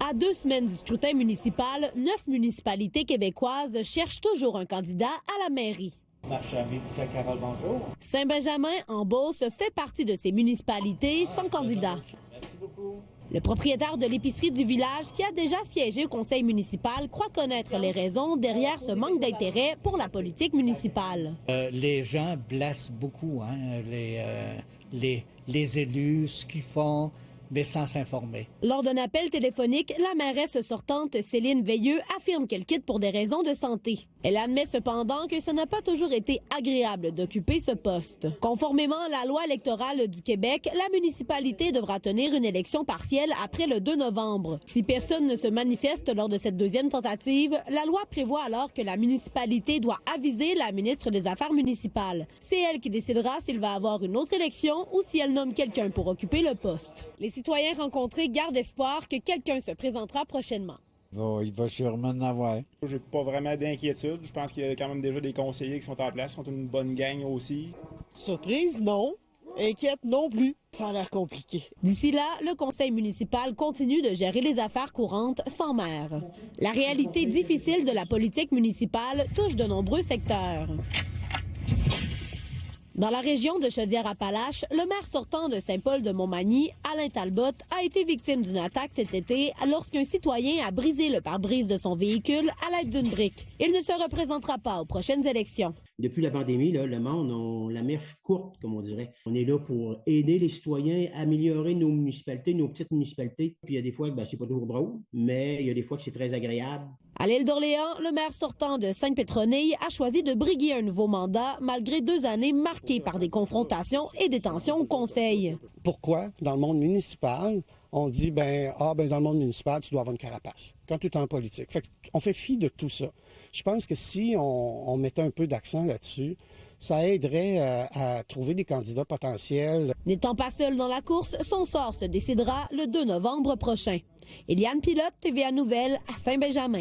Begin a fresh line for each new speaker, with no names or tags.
À 2 semaines du scrutin municipal, 9 municipalités québécoises cherchent toujours un candidat à la mairie.
Marchand-Amie, Carole, bonjour.
Saint-Benjamin, en Beauce, fait partie de ces municipalités sans candidat.
Merci beaucoup.
Le propriétaire de l'épicerie du village, qui a déjà siégé au conseil municipal, croit connaître les raisons derrière ce manque d'intérêt pour la politique municipale.
Les gens blessent beaucoup les élus, ce qu'ils font, mais sans s'informer.
Lors d'un appel téléphonique, la mairesse sortante Céline Veilleux affirme qu'elle quitte pour des raisons de santé. Elle admet cependant que ce n'a pas toujours été agréable d'occuper ce poste. Conformément à la loi électorale du Québec, la municipalité devra tenir une élection partielle après le 2 novembre. Si personne ne se manifeste lors de cette deuxième tentative, la loi prévoit alors que la municipalité doit aviser la ministre des Affaires municipales. C'est elle qui décidera s'il va avoir une autre élection ou si elle nomme quelqu'un pour occuper le poste. Les citoyens rencontrés gardent espoir que quelqu'un se présentera prochainement.
Il va sûrement en avoir.
J'ai pas vraiment d'inquiétude. Je pense qu'il y a quand même déjà des conseillers qui sont en place, qui sont une bonne gang aussi.
Surprise, non. Inquiète non plus. Ça a l'air compliqué.
D'ici là, le conseil municipal continue de gérer les affaires courantes sans maire. La réalité difficile de la politique municipale touche de nombreux secteurs. Dans la région de Chaudière-Appalaches, le maire sortant de Saint-Paul-de-Montmagny, Alain Talbot, a été victime d'une attaque cet été lorsqu'un citoyen a brisé le pare-brise de son véhicule à l'aide d'une brique. Il ne se représentera pas aux prochaines élections.
Depuis la pandémie, là, le monde a la mèche courte, comme on dirait. On est là pour aider les citoyens à améliorer nos municipalités, nos petites municipalités. Puis il y a des fois que c'est pas toujours drôle, mais il y a des fois que c'est très agréable.
À l'île d'Orléans, le maire sortant de Sainte-Pétronille a choisi de briguer un nouveau mandat malgré 2 années marquées par des confrontations et des tensions au conseil.
Pourquoi, dans le monde municipal, on dit, dans le monde municipal, tu dois avoir une carapace, quand tu es en politique. On fait fi de tout ça. Je pense que si on mettait un peu d'accent là-dessus, ça aiderait à trouver des candidats potentiels.
N'étant pas seul dans la course, son sort se décidera le 2 novembre prochain. Éliane Pilote, TVA Nouvelles, à Saint-Benjamin.